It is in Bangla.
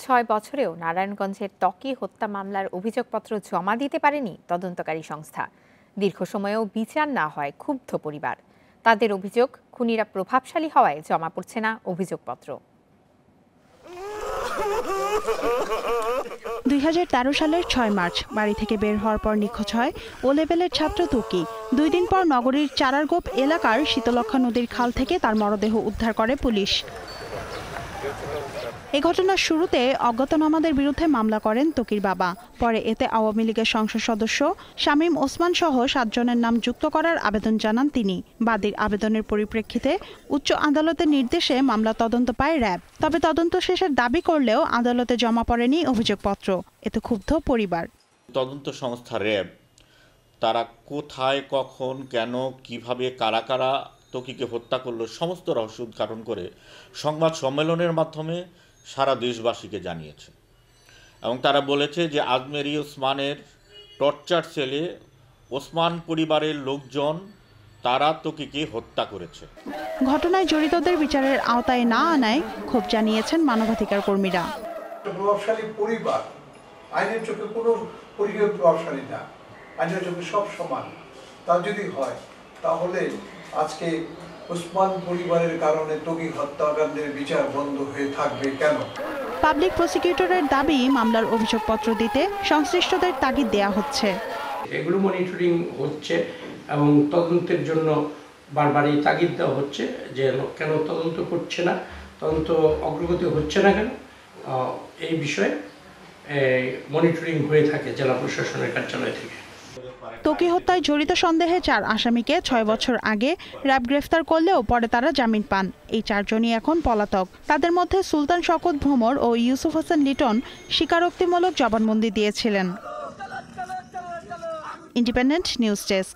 ৬ বছরেও নারায়ণগঞ্জের ত্বকী হত্যা মামলার অভিযোগপত্র জমা দিতে পারেনি তদন্তকারী সংস্থা। দীর্ঘ সময়েও বিচার না হয় ক্ষুব্ধ পরিবার। তাদের অভিযোগ, খুনিরা প্রভাবশালী হওয়ায় জমা পড়ছে না অভিযোগপত্র। ২০১৩ সালের ৬ মার্চ বাড়ি থেকে বের হওয়ার পর নিখোঁজ হয় ও লেভেলের ছাত্র ত্বকী। ২ দিন পর নগরীর চারারগোপ এলাকার শীতলক্ষা নদীর খাল থেকে তার মরদেহ উদ্ধার করে পুলিশ। এই ঘটনার শুরুতে অজ্ঞাতনামাদের বিরুদ্ধে মামলা করেন ত্বকীর বাবা। পরে এতে আওয়ামী লীগের সংসদ সদস্য শামীম ওসমান সহ ৭ জনের নাম যুক্ত করার আবেদন জানান তিনি। বাদীর আবেদনের পরিপ্রেক্ষিতে উচ্চ আদালতের নির্দেশে মামলা তদন্ত পায় র্যাব। তবে তদন্ত শেষের দাবি করলেও আদালতে জমা পড়েনি অভিযোগপত্র। এতে ক্ষুব্ধ পরিবার। তদন্ত সংস্থা র্যাব তারা কোথায়, কখন, কেন, কিভাবে, কারা কারা ত্বকীকে হত্যা করলো সমস্ত রহস্য উদ্ঘাটন করে সংবাদ সম্মেলনের মাধ্যমে সারা দেশবাসীকে জানিয়েছে। এবং তারা বলেছে যে আজমেরী ওসমানের টর্চার সেলে ওসমান পরিবারের লোকজন তারা ত্বকীকে হত্যা করেছে। ঘটনায় জড়িতদের বিচারের আওতায় না আনায় ক্ষোভ জানিয়েছেন মানবাধিকার কর্মীরা। প্রভাবশালী পরিবার আইনের চোখে কোনো পরিবার প্রভাবশালী না, আইনের চোখে সব সমান। তা যদি হয় তাহলে আজকে ওসমান পরিবারের কারণে ত্বকী হত্যাকাণ্ডের বিচার বন্ধ হয়ে থাকবে কেন? পাবলিক প্রসিকিউটরের দাবি, মামলার অভিযোগপত্র দিতে সংশ্লিষ্টদের তাগিদ দেয়া হচ্ছে। এগুলো মনিটরিং হচ্ছে এবং তদন্তের জন্য বারবারই তাগিদ দেওয়া হচ্ছে যে কেন তদন্ত করছে না, তদন্ত অগ্রগতি হচ্ছে না কেন, এই বিষয়ে মনিটরিং হয়ে থাকে জেলা প্রশাসনের কার্যালয় থেকে। ত্বকী হত্যায় জড়িত সন্দেহে ৪ আসামিকে ৬ বছর আগে র্যাব গ্রেফতার করলেও পরে তারা জামিন পান। এই ৪ জনই এখন পলাতক। তাদের মধ্যে সুলতান শওকত ভ্রমর ও ইউসুফ হাসান লিটন স্বীকারোক্তিমূলক জবানবন্দি দিয়েছিলেন। Independent news desk.